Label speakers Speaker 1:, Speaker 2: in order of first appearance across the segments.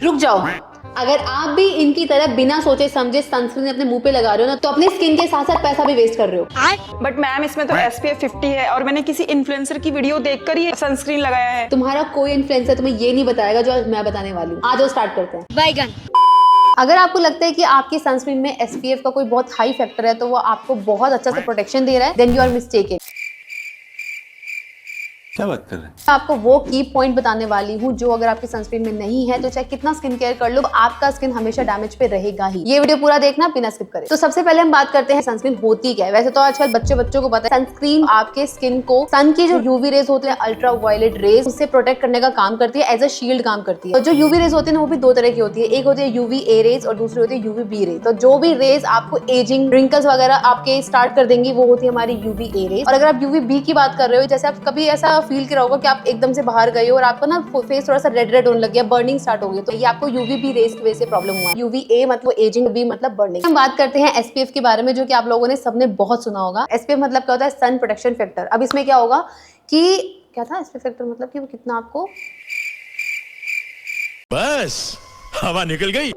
Speaker 1: रुक जाओ, अगर आप भी इनकी तरह बिना सोचे समझे सनस्क्रीन अपने मुंह पे लगा रहे हो ना, तो अपनी स्किन के साथ साथ पैसा भी वेस्ट कर रहे हो।
Speaker 2: बट मैम इसमें तो SPF 50 है और मैंने किसी इन्फ्लुएंसर की वीडियो देखकर ही सनस्क्रीन लगाया है।
Speaker 1: तुम्हारा कोई इन्फ्लुएंसर तुम्हें ये नहीं बताएगा जो आज मैं बताने वाली हूँ। आज वो स्टार्ट करते हैं। बैगन। अगर आपको लगता है कि आपकी सनस्क्रीन में SPF का कोई बहुत हाई फैक्टर है तो वो आपको बहुत अच्छा से प्रोटेक्शन दे रहा है, देन यू आर मिस्टेकन।
Speaker 3: क्या बात कर रहे हैं?
Speaker 1: आपको वो की पॉइंट बताने वाली हूँ जो अगर आपकी सनस्क्रीन में नहीं है तो चाहे कितना स्किन केयर कर लो, आपका स्किन हमेशा डैमेज पे रहेगा ही। ये वीडियो पूरा देखना बिना स्किप करे। तो सबसे पहले हम बात करते हैं सनस्क्रीन होती क्या है। वैसे तो आजकल बच्चों को पता है सनस्क्रीन आपके स्किन को सन की जो यूवी रेज होते हैं, अल्ट्रा वायलेट रेज, उससे प्रोटेक्ट करने का काम करती है, एज अ शील्ड काम करती है। तो जो यूवी रेज होती है ना वो भी दो तरह की होती है, एक होती है UVA रेज और दूसरी होती है UVB रेज। तो जो भी रेज आपको एजिंग, रिंकल्स वगैरह आपके स्टार्ट कर देंगी वो होती है हमारी UVA रेज। और अगर आप UVB की बात कर रहे हो, जैसे आप कभी ऐसा फील किया होगा कि आप एकदम से बाहर गए हो और आपको ना फेस थोड़ा सा रेड होने लग गया, बर्निंग स्टार्ट हो गई, तो ये आपको UVB रेज की वजह से प्रॉब्लम हुआ है। UVA मतलब एजिंग, B मतलब बर्निंग। हम बात करते हैं SPF के बारे में, जो कि आप लोगों ने सबने बहुत सुना होगा। SPF मतलब क्या होता है? Sun protection factor. अब इसमें क्या होगा कि क्या था SPF फैक्टर मतलब कि वो कितना आपको,
Speaker 3: बस हवा निकल गई।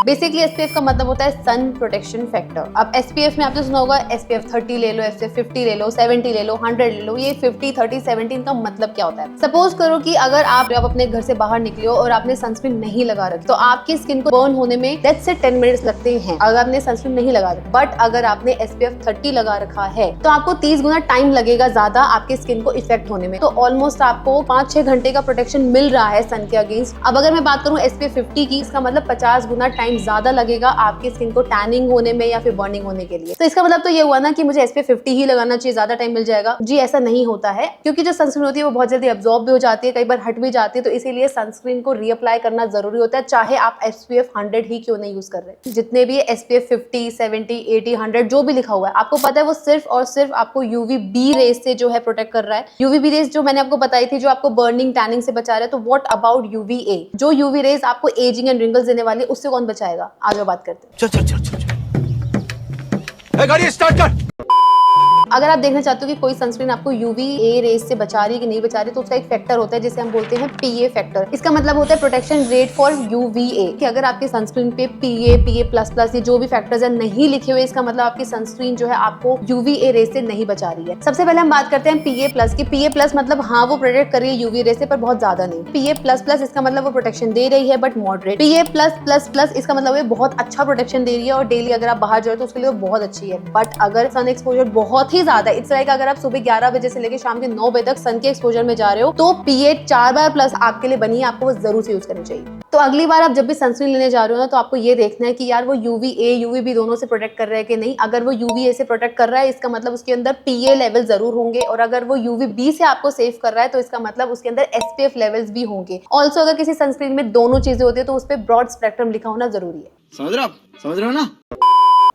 Speaker 1: बेसिकली SPF का मतलब होता है सन प्रोटेक्शन फैक्टर। अब SPF में आपने सुना होगा SPF 30 ले लो, SPF 50 ले लो, 70 ले लो, 100 ले लो। ये 50, 30, 70 का मतलब क्या होता है? सपोज करो कि अगर आप अपने घर से बाहर निकले हो और आपने सनस्क्रीन नहीं लगा रखी, तो आपकी स्किन को बर्न होने में 10 से 10 मिनट्स लगते हैं अगर आपने सनस्क्रीन नहीं लगा रखी। बट अगर आपने SPF 30 लगा रखा है तो आपको 30 गुना टाइम लगेगा ज्यादा आपके स्किन को इफेक्ट होने में। तो ऑलमोस्ट आपको 5-6 घंटे का प्रोटेक्शन मिल रहा है सन के अगेंस्ट। अब अगर मैं बात करूँ SPF 50 की, इसका मतलब 50 गुना टाइम ज्यादा लगेगा आपकी स्किन को टैनिंग होने में या फिर बर्निंग होने के लिए। तो इसका मतलब तो ये हुआ ना कि मुझे SPF 50 ही लगाना चाहिए, ज्यादा टाइम मिल जाएगा। जी ऐसा नहीं होता है, क्योंकि जो सनस्क्रीन होती है वो बहुत जल्दी अब्सॉर्ब भी हो जाती है, कई बार हट भी जाती है। तो इसीलिए सनस्क्रीन को रीअप्लाई करना जरूरी होता है, चाहे आप SPF 100 ही क्यों नहीं यूज कर रहे। जितने भी SPF 50, 70, 80, 100 जो भी लिखा हुआ है, आपको पता है वो सिर्फ और सिर्फ आपको UVB रेज से जो है प्रोटेक्ट कर रहा है। UVB रेज जो मैंने आपको बताई थी, जो आपको बर्निंग, टैनिंग से बचा रहा है। तो व्हाट अबाउट UVA? जो UV रेज आपको एजिंग एंड रिंकल्स देने वाली है, उससे कौन बचाएगा? आज बात करते हैं।
Speaker 3: चल गाड़ी स्टार्ट कर।
Speaker 1: अगर आप देखना चाहते हो कि कोई सनस्क्रीन आपको UVA रेज से बचा रही है कि नहीं बचा रही, तो उसका एक फैक्टर होता है जिसे हम बोलते हैं PA फैक्टर। इसका मतलब होता है प्रोटेक्शन रेट फॉर UVA। कि अगर आपकी सनस्क्रीन पे PA++ ये जो भी फैक्टर्स है नहीं लिखे हुए, इसका मतलब आपकी सनस्क्रीन जो है आपको UVA रेज से नहीं बचा रही है। सबसे पहले हम बात करते हैं PA+ की। PA+ मतलब हाँ वो प्रोटेक्ट कर रही है UV रेज से, पर बहुत ज्यादा नहीं। PA++ इसका मतलब वो प्रोटेक्शन दे रही है बट मॉडरेट। PA+++ इसका मतलब है बहुत अच्छा प्रोटेक्शन दे रही है और डेली अगर आप बाहर जाओ तो उसके लिए बहुत अच्छी है। बट अगर सन एक्सपोजर बहुत ही ज्यादा, इट्स लाइक अगर आप सुबह 11 बजे से लेकर शाम के 9 बजे तक सन के एक्सपोजर में जा रहे हो, तो PA 4 बार प्लस आपके लिए बनी है, आपको वो जरूर से यूज करनी चाहिए। तो अगली बार आप जब भी सनस्क्रीन लेने जा रहे हो ना, तो आपको ये देखना है कि यार वो UVA, UVB दोनों से प्रोटेक्ट कर रहा है कि नहीं। अगर वो UVA से प्रोटेक्ट कर रहा है, इसका मतलब उसके अंदर PA लेवल जरूर होंगे, और अगर वो UVB से आपको सेव कर रहा है तो इसका मतलब उसके अंदर SPF लेवल्स भी होंगे। ऑल्सो अगर किसी सनस्क्रीन में दोनों चीजें होती है तो उस पर ब्रॉड स्पेक्ट्रम लिखा होना जरूरी है।
Speaker 3: समझ रहे हो ना?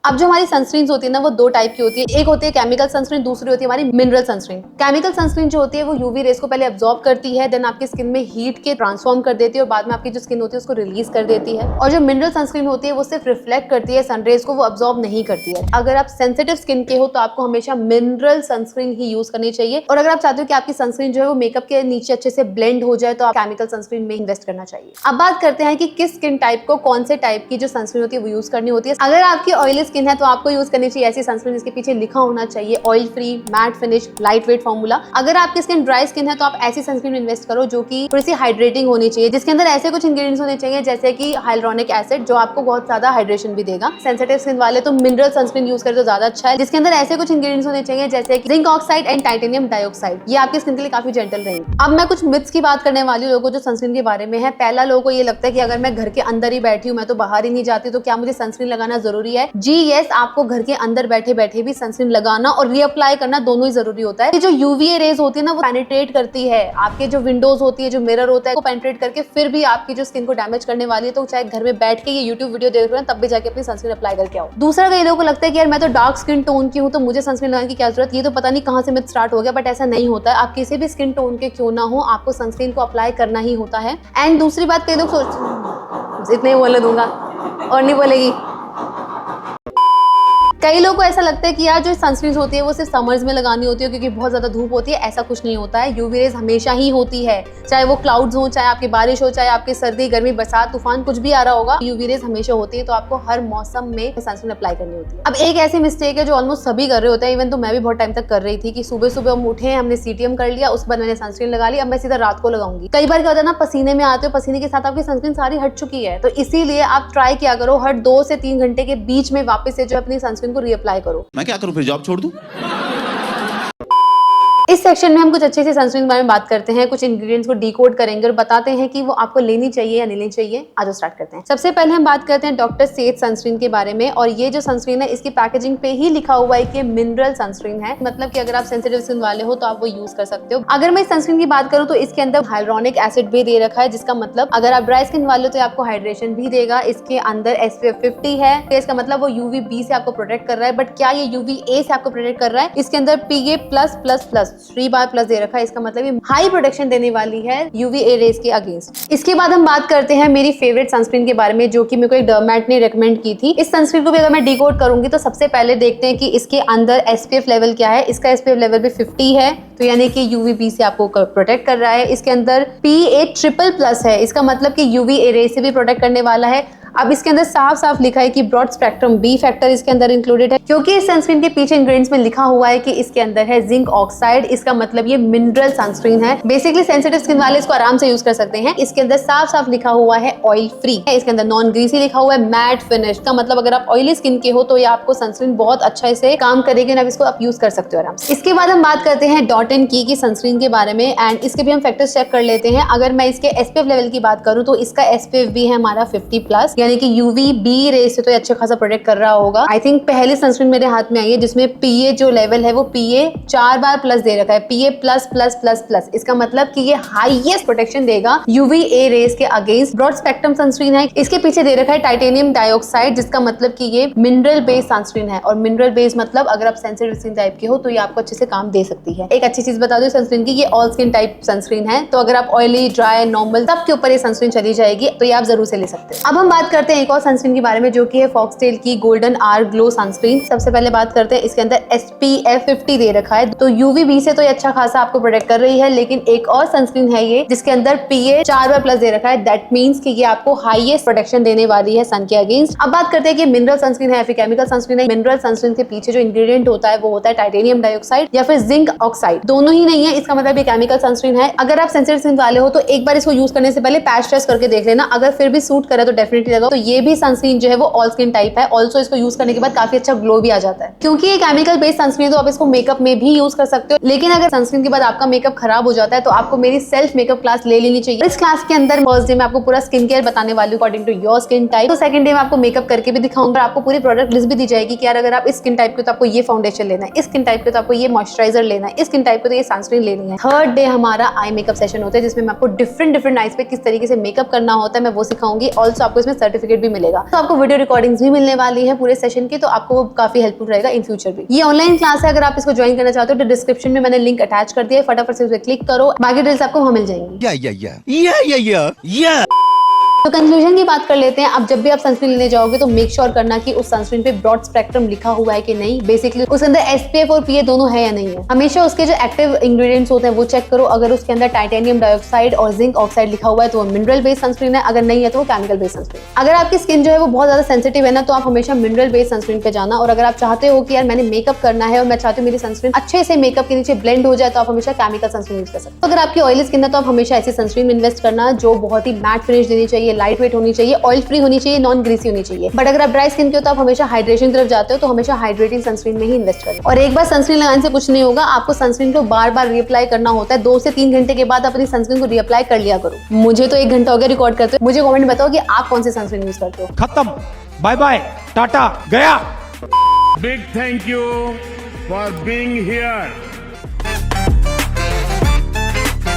Speaker 1: अब जो हमारी सनस्क्रीन होती है ना, वो दो टाइप की होती है। एक होती है केमिकल सनस्क्रीन, दूसरी होती है हमारी मिनरल सनस्क्रीन। केमिकल सनस्क्रीन जो होती है वो UV रेस को पहले अब्सॉर्ब करती है, देन आपकी स्किन में हीट के ट्रांसफॉर्म कर देती है और बाद में आपकी जो स्किन होती है उसको रिलीज कर देती है। और जो मिनरल सनस्क्रीन होती है वो सिर्फ रिफ्लेक्ट करती है सनरेज को, वो अब्सॉर्ब नहीं करती है। अगर आप सेंसिटिव स्किन के हो तो आपको हमेशा मिनरल सनस्क्रीन ही यूज करनी चाहिए। और अगर आप चाहते हो कि आपकी सनस्क्रीन जो है वो मेकअप के नीचे अच्छे से ब्लेंड हो जाए, तो आप केमिकल सनस्क्रीन में इन्वेस्ट करना चाहिए। अब बात करते हैं कि किस स्किन टाइप को कौन से टाइप की जो सनस्क्रीन होती है वो यूज करनी होती है। अगर आपकी ऑयली स्किन है तो आपको यूज करनी चाहिए ऐसी सनस्क्रीन जिसके पीछे लिखा होना चाहिए oil free, matte finish, light weight formula. अगर आपकी स्किन ड्राई स्किन है तो आप ऐसी सनस्क्रीन इन्वेस्ट करो जो कि थोड़ी सी हाइड्रेटिंग होनी चाहिए, जिसके अंदर ऐसे कुछ इंग्रेडिएंट्स होने चाहिए जैसे कि हाइलुरोनिक एसिड, जो आपको बहुत ज्यादा हाइड्रेशन भी देगा। सेंसिटिव स्किन वाले तो मिनरल सनस्क्रीन यूज करें तो ज्यादा अच्छा है, जिसके अंदर ऐसे कुछ इंग्रेडिएंट्स होने चाहिए जैसे कि zinc oxide and titanium dioxide. ये आपकी स्किन के लिए काफी जेंटल रहेंगे। अब मैं कुछ मिथ्स की बात करने वाली हूँ लोगों जो सनस्क्रीन के बारे में है। पहला, लोगों को ये लगता है कि अगर मैं घर के अंदर ही बैठी हूँ, मैं तो बाहर ही नहीं जाती, तो क्या मुझे सनस्क्रीन लगाना जरूरी है? जी यस, आपको घर के अंदर बैठे बैठे भी सनस्क्रीन लगाना और रीअप्लाई करना दोनों ही जरूरी होता है। जो UVA रेज होती है ना, वो पेनिट्रेट करती है आपके जो विंडोज होती है, जो मिरर होता है, वो पेनिट्रेट करके फिर भी आपकी जो स्किन को डैमेज करने वाली है। तो चाहे घर में बैठ के ये यूट्यूब वीडियो देख रहे हैं, तब भी जाके अपनी सनस्क्रीन अप्लाई करके आओ। दूसरा, कई लोगों को लगता है कि यार मैं तो डार्क स्किन टोन की हूँ तो मुझे सनस्क्रीन लगाने की क्या जरूरत। ये तो पता नहीं कहाँ से मिथ स्टार्ट हो गया, बट ऐसा नहीं होता है। आप किसी भी स्किन टोन के क्यों ना हो, आपको सनस्क्रीन को अप्लाई करना ही होता है। एंड दूसरी बात, कई लोग इतने ही बोलने दूंगा और नहीं बोलेगी। कई लोगों को ऐसा लगता है कि यार जो सनस्क्रीन होती है वो सिर्फ समर्स में लगानी होती है क्योंकि बहुत ज्यादा धूप होती है। ऐसा कुछ नहीं होता है, यूवी रेज हमेशा ही होती है, चाहे वो क्लाउड्स हो, चाहे आपकी बारिश हो, चाहे आपकी सर्दी गर्मी बरसात तूफान कुछ भी आ रहा होगा, यूवी रेज हमेशा होती है। तो आपको हर मौसम में सनस्क्रीन अप्लाई करनी होती है। अब एक ऐसी मिस्टेक है जो ऑलमोस्ट सभी कर रहे होते हैं, इवन तो मैं भी बहुत टाइम तक कर रही थी कि सुबह सुबह हम उठे, हमने सीटीएम कर लिया, उसके बाद मैंने सनस्क्रीन लगा ली, अब मैं सीधा रात को लगाऊंगी। कई बार क्या होता है ना, पसीने में आते हो, पसीने के साथ आपकी सनस्क्रीन सारी हट चुकी है। तो इसीलिए आप ट्राई किया करो हर 2 से 3 घंटे के बीच में वापस से जो अपनी सनस्क्रीन को रीअप्लाई करो।
Speaker 3: मैं क्या करूं, फिर जॉब छोड़ दूं?
Speaker 1: इस सेक्शन में हम कुछ अच्छे से सनस्क्रीन के बारे में बात करते हैं, कुछ इंग्रेडिएंट्स को डिकोड करेंगे और बताते हैं कि वो आपको लेनी चाहिए या नहीं लेनी चाहिए। आज स्टार्ट करते हैं। सबसे पहले हम बात करते हैं डॉक्टर सेथ सनस्क्रीन के बारे में। और ये जो सनस्क्रीन है इसकी पैकेजिंग पे ही लिखा हुआ है कि मिनरल सनस्क्रीन है, मतलब कि अगर आप सेंसिटिव स्किन वाले हो तो आप वो यूज कर सकते हो। अगर मैं सनस्क्रीन की बात करूँ तो इसके अंदर हाइलुरोनिक एसिड भी दे रखा है, जिसका मतलब अगर आप ड्राई स्किन वाले हो तो आपको हाइड्रेशन भी देगा। इसके अंदर SPF 50 है, तो इसका मतलब वो UVB से आपको प्रोटेक्ट कर रहा है। बट क्या ये UVA से आपको प्रोटेक्ट कर रहा है? इसके अंदर PA+++ 3 बार प्लस दे रखा है, इसका मतलब ये हाई प्रोटेक्शन देने वाली है UVA रेज के अगेंस्ट। इसके बाद हम बात करते हैं मेरी फेवरेट सनस्क्रीन के बारे में, जो कि मेरे को एक डर्मैट ने रेकमेंड की थी। इस सनस्क्रीन को भी अगर मैं डिकोड करूंगी तो सबसे पहले देखते हैं कि इसके अंदर SPF लेवल क्या है। इसका SPF लेवल भी 50 है, तो यानी कि UVB से आपको प्रोटेक्ट कर रहा है। इसके अंदर PA++ है, इसका मतलब कि UVA रेज से भी प्रोटेक्ट करने वाला है। अब इसके अंदर साफ साफ लिखा है कि ब्रॉड स्पेक्ट्रम B फैक्टर इसके अंदर इंक्लूडेड है, क्योंकि इस सनस्क्रीन के पीछे इंग्रेडिएंट्स में लिखा हुआ है कि इसके अंदर है जिंक ऑक्साइड। इसका मतलब ये मिनरल सनस्क्रीन है। बेसिकली सेंसिटिव स्किन वाले इसको आराम से यूज कर सकते हैं। इसके अंदर साफ साफ लिखा हुआ है ऑयल फ्री, इसके अंदर नॉन ग्रीसी लिखा हुआ है, मैट फिनिश का मतलब अगर आप ऑयली स्किन के हो तो ये आपको सनस्क्रीन बहुत अच्छा से काम करेगी, अब इसको आप यूज कर सकते हो आराम से। इसके बाद हम बात करते हैं डॉट एंड की सनस्क्रीन के बारे में, एंड इसके भी हम फैक्टर्स चेक कर लेते हैं। अगर मैं इसके SPF लेवल की बात करूं तो इसका SPF भी है हमारा 50+, यानी कि UVB रेज से तो अच्छे खासा प्रोटेक्ट कर रहा होगा। आई थिंक पहली सनस्क्रीन मेरे हाथ में आई है जिसमें PA जो लेवल है वो PA 4 बार प्लस दे रखा है, PA++++। इसका मतलब कि ये हाईएस्ट प्रोटेक्शन देगा UVA रेज के अगेंस्ट। ब्रॉड स्पेक्ट्रम सनस्क्रीन है, इसके पीछे दे रखा है टाइटेनियम डाइऑक्साइड, जिसका मतलब कि ये मिनरल बेस्ड सनस्क्रीन है। और मिनरल बेस्ड मतलब अगर आप सेंसिटिव स्किन टाइप के हो तो ये आपको अच्छे से काम दे सकती है। एक अच्छी चीज बता दो सनस्क्रीन की, ये ऑल स्किन टाइप सनस्क्रीन है, तो अगर आप ऑयली, ड्राई, नॉर्मल सबके ऊपर ये सनस्क्रीन चली जाएगी, तो ये आप जरूर से ले सकते हैं। अब हम बात करते हैं एक और सनस्क्रीन के बारे में, जो कि है फॉक्सटेल की गोल्डन आवर ग्लो सनस्क्रीन। सबसे पहले बात करते हैं, इसके अंदर SPF 50 दे रखा है, तो UVB से तो ये अच्छा खासा आपको प्रोटेक्ट कर रही है। लेकिन एक और सनस्क्रीन है ये जिसके अंदर PA 4 बार प्लस दे रखा है, दैट मींस कि ये आपको हाईएस्ट प्रोटेक्शन देने वाली है सन के अगेंस्ट। अब बात करते हैं कि मिनरल सनस्क्रीन है या फिर केमिकल सनस्क्रीन है। मिनरल सनस्क्रीन के पीछे जो इंग्रेडिएंट होता है वो होता है टाइटेनियम डाइऑक्साइड या फिर जिंक ऑक्साइड, दोनों ही नहीं है, इसका मतलब ये केमिकल सनस्क्रीन है। अगर आप सेंसिटिव स्किन वाले हो तो एक बार इसको यूज करने से पहले पैच टेस्ट करके देख लेना, अगर फिर भी सूट करे तो डेफिनेटली लगाओ। तो ये भी सनस्क्रीन जो है वो ऑल स्किन टाइप है। ऑल्सो इसको यूज करने के बाद काफी अच्छा ग्लो भी आ जाता है, क्योंकि ये केमिकल बेस्ड सनस्क्रीन तो आप इसको मेकअप में भी यूज कर सकते हो। लेकिन अगर सनस्क्रीन के बाद आपका मेकअप खराब हो जाता है तो आपको मेरी सेल्फ मेकअप क्लास ले लेनी चाहिए। इस क्लास के अंदर फर्स्ट डे में आपको पूरा स्किन केयर बताने वाली हूं according to your skin type, तो सेकंड डे में आपको मेकअप करके भी दिखाऊंगा, आपको पूरी प्रोडक्ट लिस्ट भी दी जाएगी कि यार अगर आप इस स्किन टाइप के तो आपको ये फाउंडेशन लेना है, इस स्किन टाइप के तो आपको ये मॉइस्चराइजर लेना है, इस स्किन टाइप के तो ये सनस्क्रीन लेनी है। थर्ड डे हमारा आई मेकअप सेशन होता है जिसमें मैं आपको डिफरेंट आईज पे किस तरीके से मेकअप करना होता है मैं वो सिखाऊंगी। ऑल्सो आपको इसमें सर्टिफिकेट भी मिलेगा, तो आपको वीडियो रिकॉर्डिंग्स भी मिलने वाली है पूरे सेशन की, तो आपको वो काफी हेल्पफुल रहेगा इन फ्यूचर भी। ये ऑनलाइन क्लास है, अगर आप इसको ज्वाइन करना चाहते हो तो डिस्क्रिप्शन में मैंने लिंक अटैच कर दिया है, फटाफट से उसे क्लिक करो, बाकी डिटेल्स आपको वहां मिल जाएंगी। तो कंक्लूजन की बात कर लेते हैं। अब जब भी आप सनस्क्रीन लेने जाओगे तो मेक श्योर करना कि उस सनस्क्रीन पे ब्रॉड स्पेक्ट्रम लिखा हुआ है कि नहीं, बेसिकली उसके अंदर SPF और PA दोनों है या नहीं है। हमेशा उसके जो एक्टिव इंग्रेडिएंट्स होते हैं वो चेक करो, अगर उसके अंदर टाइटेनियम डाइऑक्साइड और जिंक ऑक्साइड लिखा हुआ है तो वो मिनरल बेस्ड सनस्क्रीन है, अगर नहीं है तो वो केमिकल बेस्ड सनस्क्रीन। अगर आपकी स्किन जो है वो बहुत ज्यादा सेंसिटिव है ना, तो आप हमेशा मिनरल बेस्ड सनस्क्रीन पे जाना। और अगर आप चाहते हो कि यार मैंने मेकअप करना है और मैं चाहती हूँ मेरी सनस्क्रीन अच्छे से मेकअप के नीचे ब्लेंड हो जाए, तो आप हमेशा केमिकल सनस्क्रीन यूज कर सकते हो। अगर आपकी ऑयली स्किन है तो आप हमेशा ऐसी सनस्क्रीन में इन्वेस्ट करना जो बहुत ही मैट फिनिश देनी चाहिए, लाइट वेट होनी चाहिए, ऑयल फ्री होनी चाहिए, नॉन ग्रीसी होनी चाहिए। बट अगर आप ड्राई स्किन के हो तो आप हमेशा हाइड्रेशन की तरफ जाते हो, तो हमेशा हाइड्रेटिंग सनस्क्रीन में ही इन्वेस्ट करें। और एक बार सनस्क्रीन लगाने से कुछ नहीं होगा, आपको सनस्क्रीन को बार बार रीअप्लाई करना होता है। 2 से 3 घंटे के बाद अपनी सनस्क्रीन को रीअप्लाई कर लिया करो। मुझे तो 1 घंटा हो गया रिकॉर्ड करते हो। मुझे कमेंट बताओ कि आप कौन सी सनस्क्रीन यूज करते हो।
Speaker 4: खत्म, बाय बाय, टाटा, गया।
Speaker 5: Big thank you for being here.